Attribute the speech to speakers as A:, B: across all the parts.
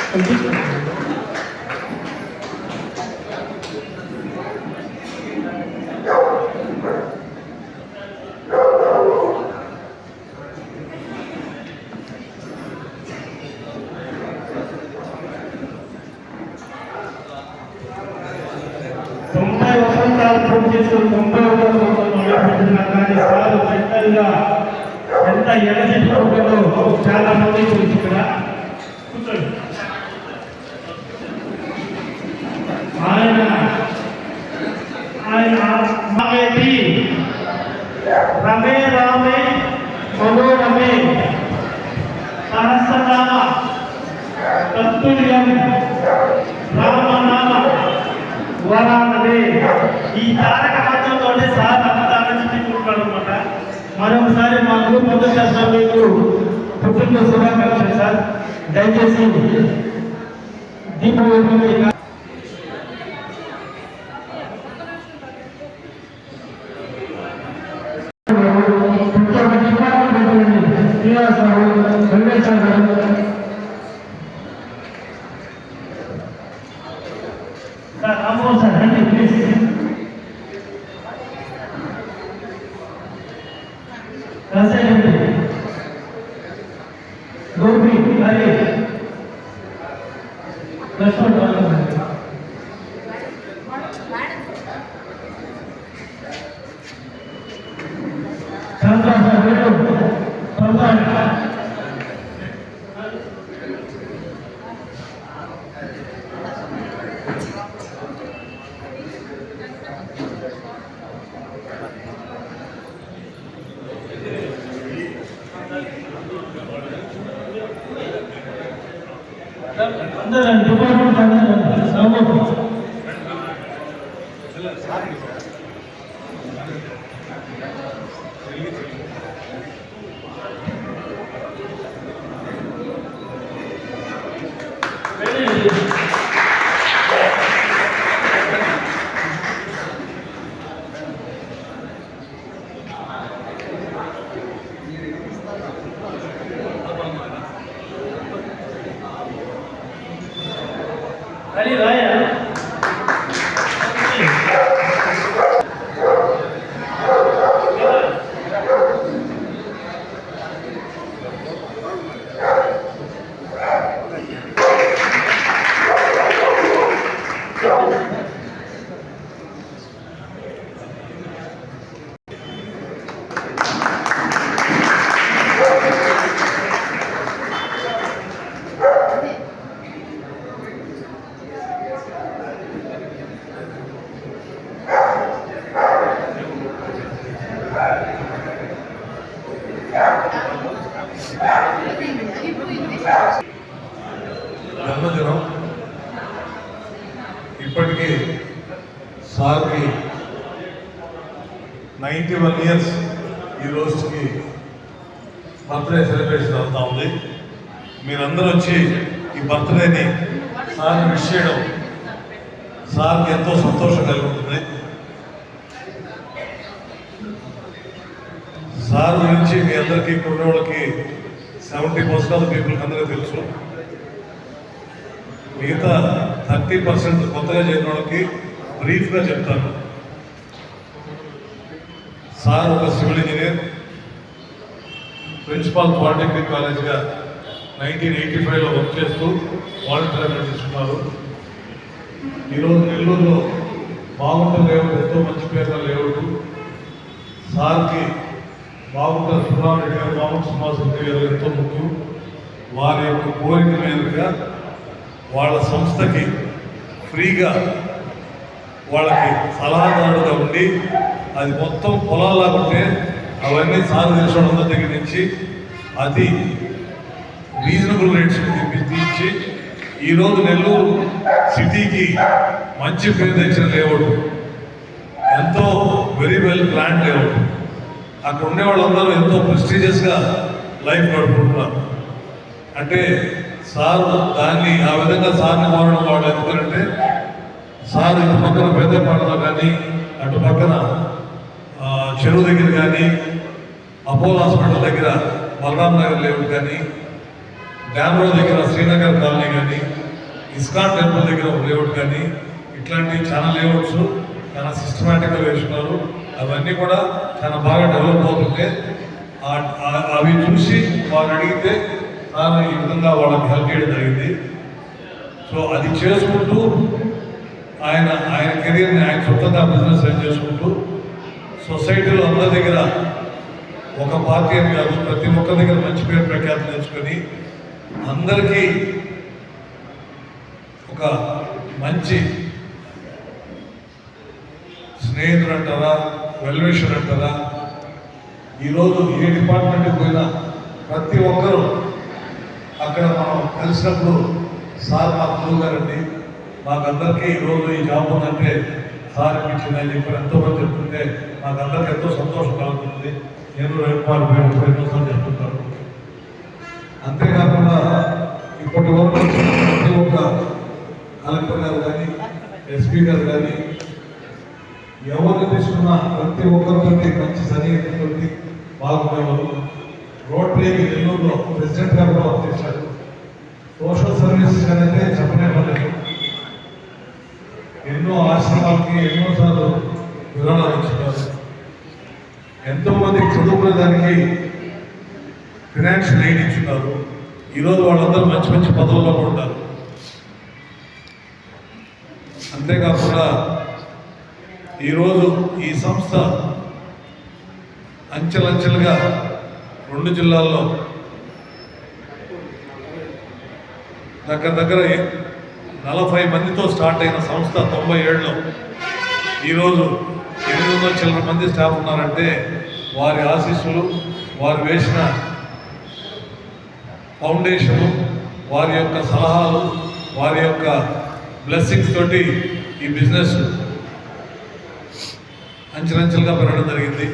A: ఎంత ఎనర్జెటిక్గా చాలా మంది ఇక్కడ ఆయన మావేటి రమే రామే మనోరమే సహస్రనామ తత్తుల్యం రామనామ వరానదే ఈ తారక మంత్రంతో సార్ అంతా అనుకుంటున్నాడు అనమాట. మరొకసారి మా గ్రూప్ మొదటి మీకు పుట్టిన శుభాకాంక్షలు సార్. దయచేసి దీపావళి సార్ రామో సార్ రండి ప్లీజ్. గోపి హరి అందరూ డిపార్ట్మెంట్ Ali Raya.
B: జన్మదినం ఇప్పటికీ సార్కి 91 ఇయర్స్ ఈ రోజుకి బర్త్డే సెలబ్రేషన్ అవుతా ఉంది. మీరందరూ వచ్చి ఈ బర్త్డేని సార్ని విష్ చేయడం సార్కి ఎంతో సంతోషం కలుగుతుంది. సార్ గురించి మీ అందరికీ కొన్ని వాళ్ళకి 70% ఆఫ్ పీపుల్కి అందరికీ తెలుసు. మిగతా 30% కొత్తగా చేరిన వాళ్ళకి బ్రీఫ్గా చెప్తాను. సార్ ఒక సివిల్ ఇంజనీర్, ప్రిన్సిపాల్ పాలిటెక్నిక్ కాలేజ్గా 1985లో వర్క్ చేస్తూ వాలంటీర్గా తీసుకున్నారు. ఈరోజు నెల్లూరులో బాగుంటుంది లేఅవుట్, ఎంతో మంచి పేరు లేఅవుట్. సార్కి బాగుంటుంది సుబ్రహ్మణ్య గారు, బాగుంటుంది శ్రీనివాసరెడ్డి గారు ఎంతో ముఖ్యం. వారి యొక్క కోరిక మీదుగా వాళ్ళ సంస్థకి ఫ్రీగా వాళ్ళకి సలహాదారుగా ఉండి అది మొత్తం పొలాలాగుంటే అవన్నీ సార్ తెలిసిన దగ్గర నుంచి అది రీజనబుల్ రేట్స్ తీర్చి ఈరోజు నెల్లూరు సిటీకి మంచి పేరు తెచ్చిన లేఅవుట్, ఎంతో వెరీ వెల్ ప్లాన్ లేఅవుట్. అక్కడ ఉండే వాళ్ళందరూ ఎంతో ప్రెస్టీజియస్గా లైఫ్ గడుపుకుంటున్నారు. అంటే సార్ దాన్ని ఆ విధంగా సార్ని కోరడం వాళ్ళు ఎందుకంటే సార్ ఇటు పక్కన పేదపాడులో కానీ అటు పక్కన చెరువు దగ్గర కానీ అపోలో హాస్పిటల్ దగ్గర బలరాం నగర్ లేఅవుట్ కానీ డ్యామ్ రోడ్ దగ్గర శ్రీనగర్ కాలనీ కానీ ఇస్కాన్ టెంపుల్ దగ్గర ఒక లేఅవుట్ కానీ ఇట్లాంటి చాలా లేఅవుట్స్ చాలా సిస్టమేటిక్గా వేస్తున్నారు. అవన్నీ కూడా చాలా బాగా డెవలప్ అవుతుంటే అవి చూసి వాళ్ళు అడిగితే తాను ఈ విధంగా వాళ్ళకి హెల్ప్ చేయడం జరిగింది. సో అది చేసుకుంటూ ఆయన కెరీర్ని ఆయన సొంతంగా బిజినెస్ రన్ చేసుకుంటూ సొసైటీలో అందరి దగ్గర ఒక పార్టీ అని కాదు ప్రతి ఒక్కరి దగ్గర మంచి పేరు ప్రఖ్యాతులు తెచ్చుకొని అందరికీ ఒక మంచి స్నేహితుడు అంటారా, వెల్విషర్ అంటారా, ఈరోజు ఏ డిపార్ట్మెంట్కి పోయినా ప్రతి ఒక్కరూ అక్కడ మనం కలిసినప్పుడు సార్ మా గురువు గారండి, మాకందరికీ ఈరోజు ఈ జాబ్ ఉందంటే సార్ ఇప్పించిందని చెప్పి ఎంతోమంది చెప్తుంటే మాకందరికీ ఎంతో సంతోషం కలుగుతుంది. నేను రవికుమార్ ఎన్నోసార్లు చెప్తుంటారు. అంతేకాకుండా ఇప్పటి వరకు ప్రతి ఒక్క కలెక్టర్ గారు కానీ ఎస్పీ గారు కానీ ఎవరిని తీసుకున్నా ప్రతి ఒక్కరితో మంచి సన్నిహితంతో బాగుండేవారు. రోటరీకి నెల్లూరులో ప్రెసిడెంట్ గారు కూడా వర్క్ చేశారు. సోషల్ సర్వీసెస్ అయితే చెప్పనే పడలేదు. ఎన్నో ఆశ్రమాలకి ఎన్నోసార్లు విరాళాలు ఇచ్చున్నారు. ఎంతోమంది చదువుకునే దానికి ఫినాన్షియల్ ఎయిడ్ ఇచ్చున్నారు. ఈరోజు వాళ్ళందరూ మంచి మంచి పదవుల్లో ఉంటారు. అంతేకాకుండా ఈరోజు ఈ సంస్థ అంచెలంచెలుగా 2 జిల్లాల్లో దగ్గర 40 మందితో స్టార్ట్ అయిన సంస్థ 97లో ఈరోజు 800 చిల్లర మంది స్టాఫ్ ఉన్నారంటే వారి ఆశీస్సులు, వారు వేసిన ఫౌండేషను, వారి యొక్క సలహాలు, వారి యొక్క బ్లెస్సింగ్స్ తోటి ఈ బిజినెస్ అంచెలంచెలుగా పెరగడం జరిగింది.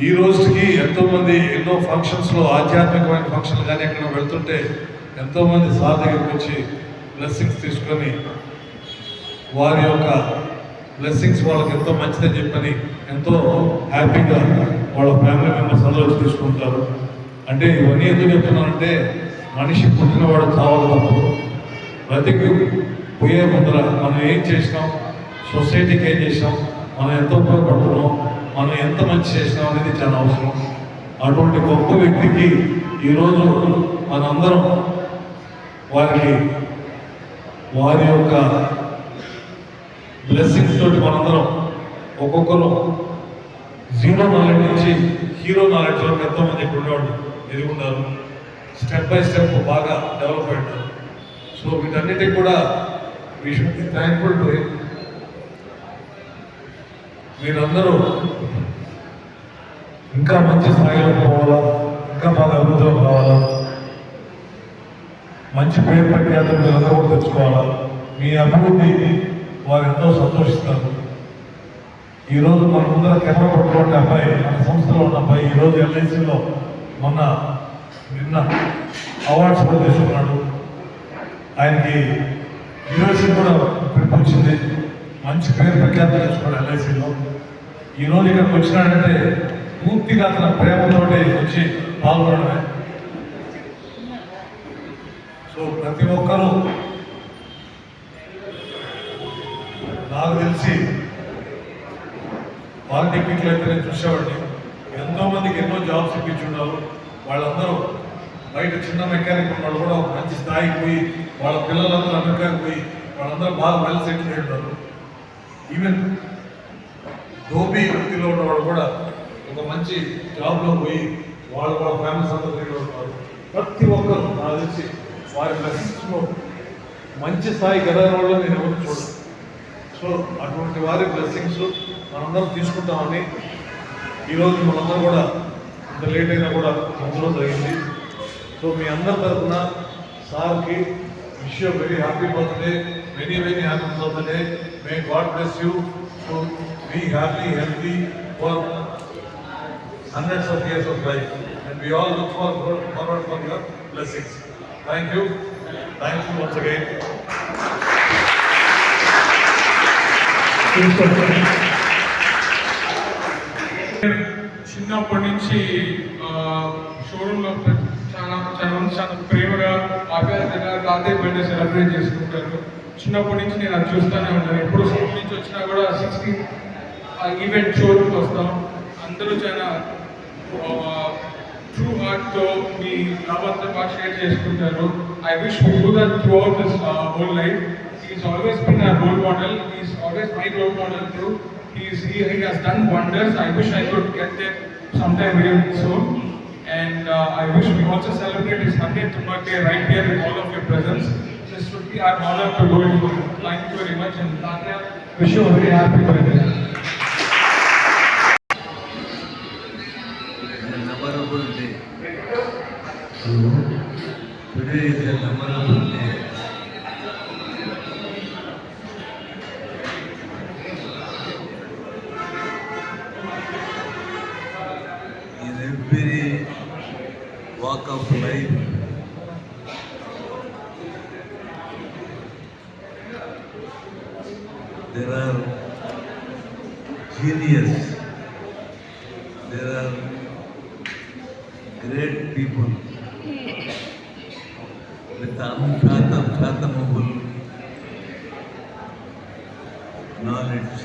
B: ఈ రోజుకి ఎంతోమంది ఎన్నో ఫంక్షన్స్లో ఆధ్యాత్మికమైన ఫంక్షన్లు కానీ ఎక్కడ వెళ్తుంటే ఎంతోమంది సార్ దగ్గరికి వచ్చి బ్లెస్సింగ్స్ తీసుకొని వారి యొక్క బ్లెస్సింగ్స్ వాళ్ళకి ఎంతో మంచిదని చెప్పని ఎంతో హ్యాపీగా వాళ్ళ ఫ్యామిలీ మెంబర్స్ అందరూ వచ్చి తీసుకుంటారు. అంటే ఇవన్నీ ఎందుకు చెప్తున్నానంటే మనిషి పుట్టినవాడు చావాలి తప్పదు. బ్రతికి పోయే ముందర మనం ఏం చేసినాం, సొసైటీకి ఏం చేసినాం, మనం ఎంత ఉపయోగపడుతున్నాం, మనం ఎంత మంచి చేసినాం అనేది చాలా అవసరం. అటువంటి గొప్ప వ్యక్తికి ఈరోజు మనందరం వారి యొక్క బ్లెస్సింగ్స్ తోటి మనందరం ఒక్కొక్కరు 0 నాలెడ్జ్ నుంచి హీరో నాలెడ్జ్ వరకు ఎంతోమంది ఇక్కడ ఉండేవాళ్ళు ఎదుగున్నారు. స్టెప్ బై స్టెప్ బాగా డెవలప్ అయ్యారు. సో వీటన్నిటికి కూడా we should be thankful to him. మీరందరూ ఇంకా మంచి స్థాయిలో పోవాలా, ఇంకా బాగా అభివృద్ధిలో రావాలా, మంచి పేరు ప్రఖ్యాతులు మీరందరూ కూడా తెచ్చుకోవాలా. మీ అభివృద్ధి వారు ఎంతో సంతోషిస్తారు. ఈరోజు మన ముందర కెమెరా పట్టుకున్న అబ్బాయి, మన సంస్థలో ఉన్న అబ్బాయి ఈరోజు ఎల్ఐసిలో నిన్న అవార్డ్స్ కూడా తీసుకున్నాడు. ఆయనకి యూనివర్సిటీ కూడా పిలిపించింది. మంచి పేరు ప్రఖ్యాతులు తెచ్చుకున్నాడు ఎల్ఐసిలో. ఈరోజు ఇక్కడికి వచ్చినాడంటే పూర్తిగా అతని ప్రేమతోటి వచ్చి పాల్గొనడమే. సో ప్రతి ఒక్కరూ నాకు తెలిసి పాలిటెక్నిక్లో అయితే నేను చూసేవాడిని, ఎంతోమందికి ఎన్నో జాబ్స్ ఇప్పించున్నారు. వాళ్ళందరూ బయట చిన్న మెకానిక్ ఉన్నాడు కూడా ఒక మంచి స్థాయికి పోయి వాళ్ళ పిల్లలందరూ అమెరికాకి పోయి వాళ్ళందరూ బాగా వెల్ సెటిల్ అయ్యారు. ఈవెన్ ధోబీ వృత్తిలో ఉన్నవాడు కూడా ఒక మంచి జాబ్లో పోయి వాళ్ళ ఫ్యామిలీస్ అందరూ తిరిగి ఉన్నారు. ప్రతి ఒక్కరు నాకు తెలిసి వారి బ్లెస్సింగ్స్లో మంచి స్థాయికి ఎదగిన వాళ్ళు నేను ఎవరు చూడను. సో అటువంటి వారి బ్లెస్సింగ్స్ మనందరం తీసుకుంటామని ఈరోజు మనందరూ కూడా ఇంత లేట్ అయినా కూడా మంచిలో జరిగింది. సో మీ అందరి తరఫున సార్కి wish you very happy birthday, very very happy birthday. May God bless you. So be happy, healthy for hundreds of years of life, and we all look forward for your blessings. Thank you. Thank you once again.
A: చిన్న
C: చిన్నప్పటి నుంచి షోరూంలో చాలా ప్రేమగా ఆప్యాయతగా తాతయ్య birthday celebrate చేసుకుంటారు. చిన్నప్పటి నుంచి నేను అది చూస్తూనే ఉంటాను. ఎప్పుడు స్కూల్ నుంచి వచ్చినా కూడా 16 ఈవెంట్ షోరూమ్కి వస్తాం. అందరూ చాలా ట్రూ హార్ట్తో మీ లవ్ అంతా బాగా షేర్ చేసుకుంటారు. I wish we do that throughout this whole life. He's always been our role model. He's always my role model too. He has done wonders. I wish I could get there sometime very soon. And I wish we also celebrate his 100th birthday right here with all of your presence. This would be our honor to do it for him. Thank you very much, and Tanya, wish you a very happy birthday.
D: A memorable day. Today is a memorable day. In every walk of life, there are genius, there are great people with unfathomable knowledge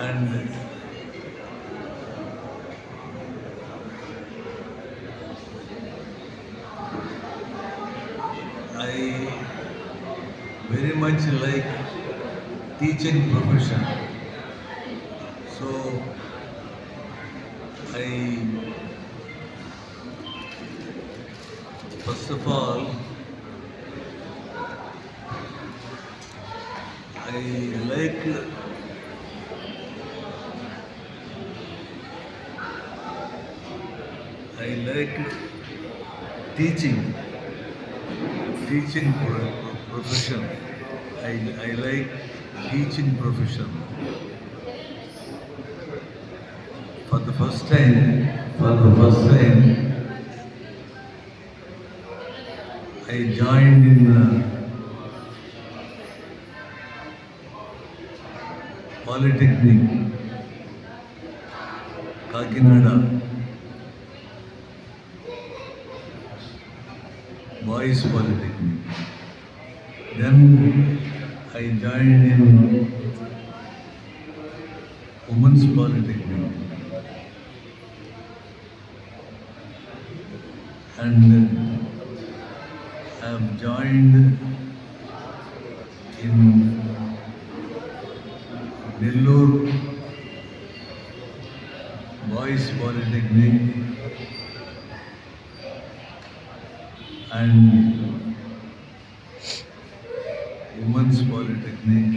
D: and I very much like teaching profession. So first of all, I like teaching profession. I like teaching profession. For the first time, I joined in Polytechnic, Kakinada, Boys Polytechnic. Then I joined in Women's Polytechnic. And I have joined in Nellore Boys Polytechnic and Women's Polytechnic,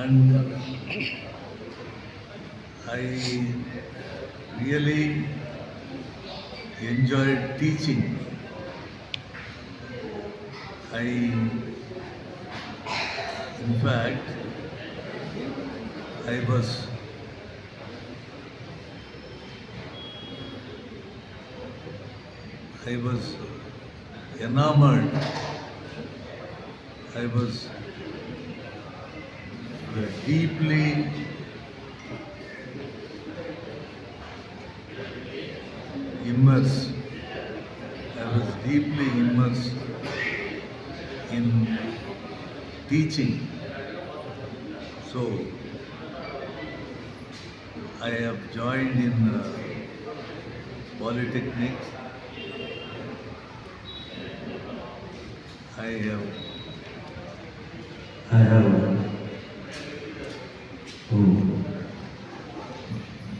D: and I really enjoyed teaching. In fact, I was enamored. I was deeply immersed. I was deeply immersed in teaching. So I have joined in Polytechnics. I have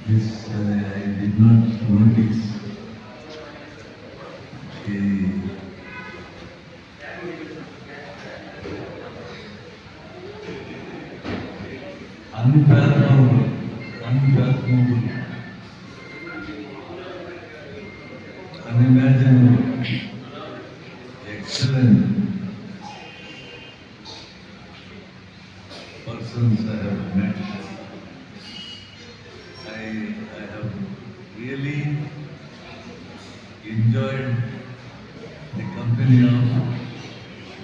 D: this I did not notice. Unfathomable, unimaginable, excellent persons I have met. I have really enjoyed the company of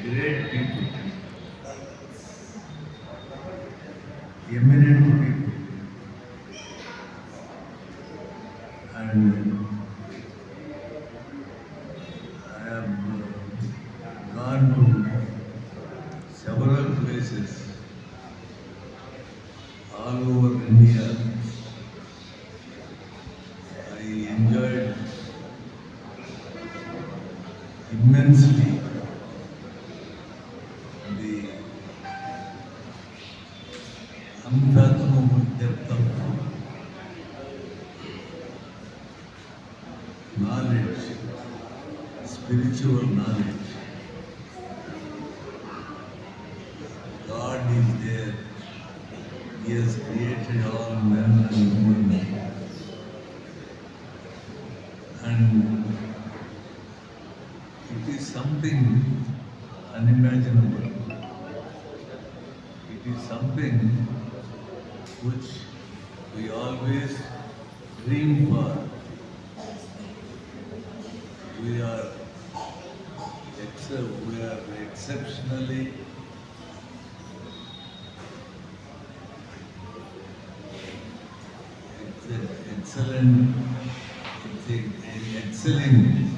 D: great people, eminent all over India. I enjoyed immensely the unfathomable depth of knowledge, spiritual knowledge. God is there. He has created all men and women. And it is something unimaginable. It is something which we always dream for. We are exceptionally excelling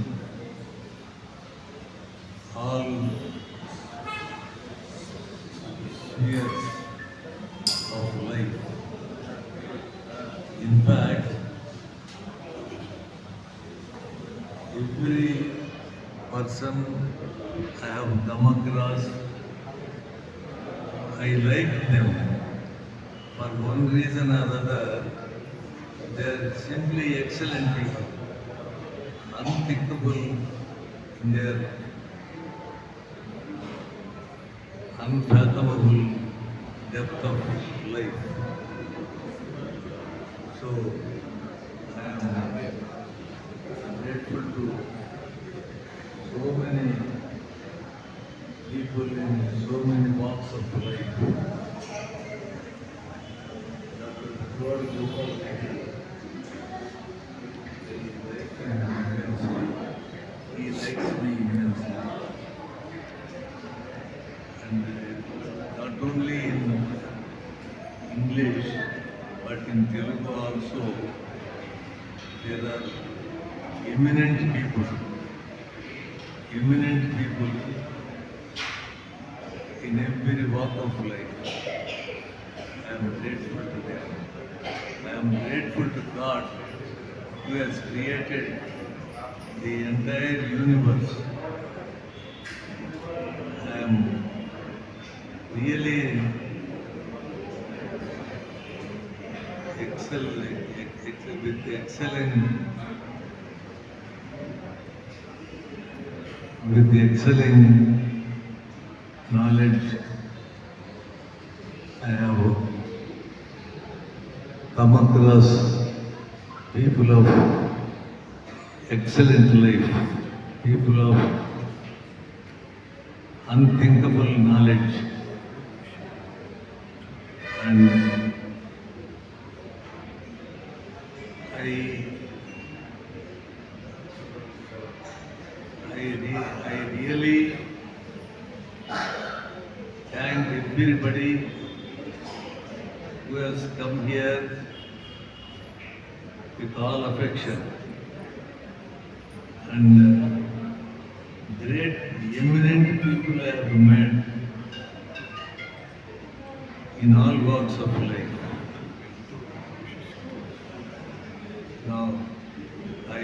D: all spheres of life. In fact, every person I have come across, I like them. For one reason or other, they are simply excellent people, unthinkable in their unfathomable depth of life. So, I am grateful to so many people in so many walks of life. Dr. Lord Gopal Reddy, he likes me immensely. And not only in English, but in Telugu also, there are eminent people in every walk of life. I am grateful to them. I am grateful to God who has created the entire universe. I am really with the excelling knowledge I have come across people of excellent life, people of unthinkable knowledge, and I really thank everybody who has come here with all affection, and great eminent people I have met in all walks of life. Now, I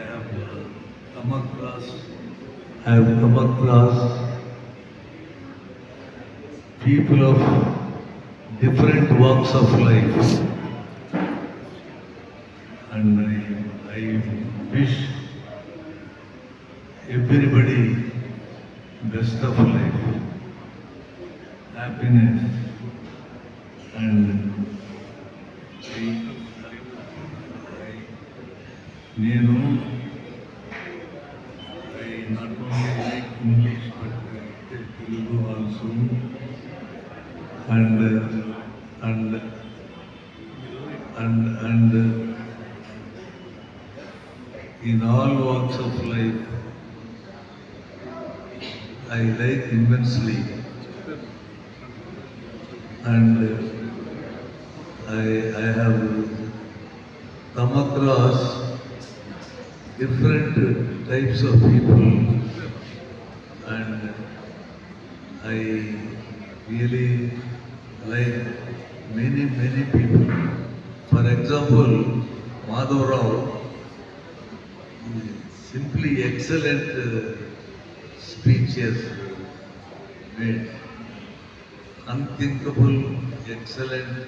D: have come across people of different walks of life, and I wish everybody best of life, happiness, and I not only like English but Telugu also, and in all walks of life I like immensely, and I have come across different types of people, and I really like many people. For example, Madhav Rao, simply excellent speeches made. Unthinkable, excellent,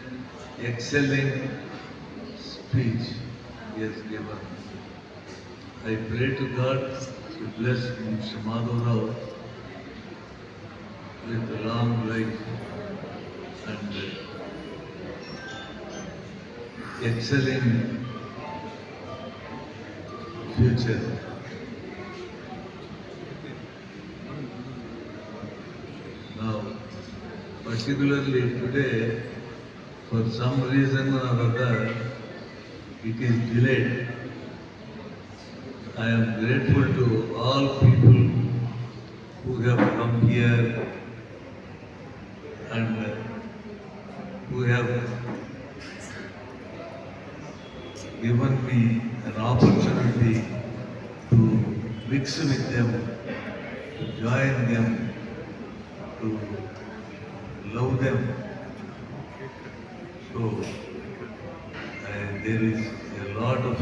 D: excelling speech he has given. I pray to God to bless Mr. Madhav Rao with a long life and excelling future. Now, particularly today, for some reason or other, it is delayed. I am grateful to all people who have come here and who have given me an opportunity to mix with them, to join them, to love them. So there is a lot of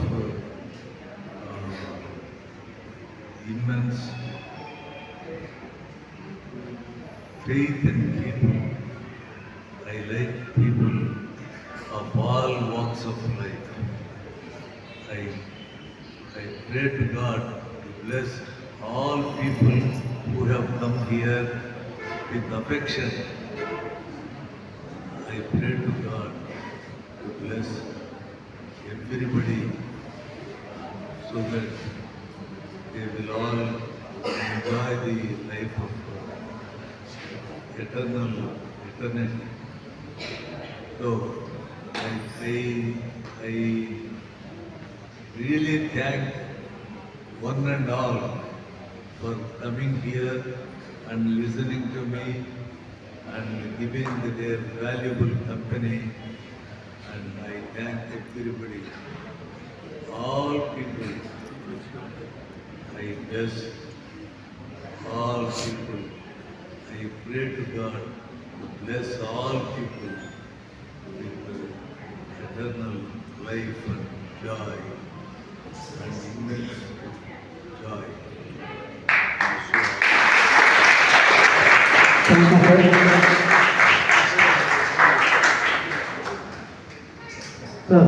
D: immense faith in people. I like people of all walks of life. I pray to God to bless all people who have come here with affection. I pray to God to bless everybody so that they will all enjoy the life of eternity. So I really thank one and all for coming here and listening to me and giving their valuable company. And I thank everybody, all people. I bless all people. I pray to God to bless all people with eternal life and joy and immense joy.
A: Thank you, sir.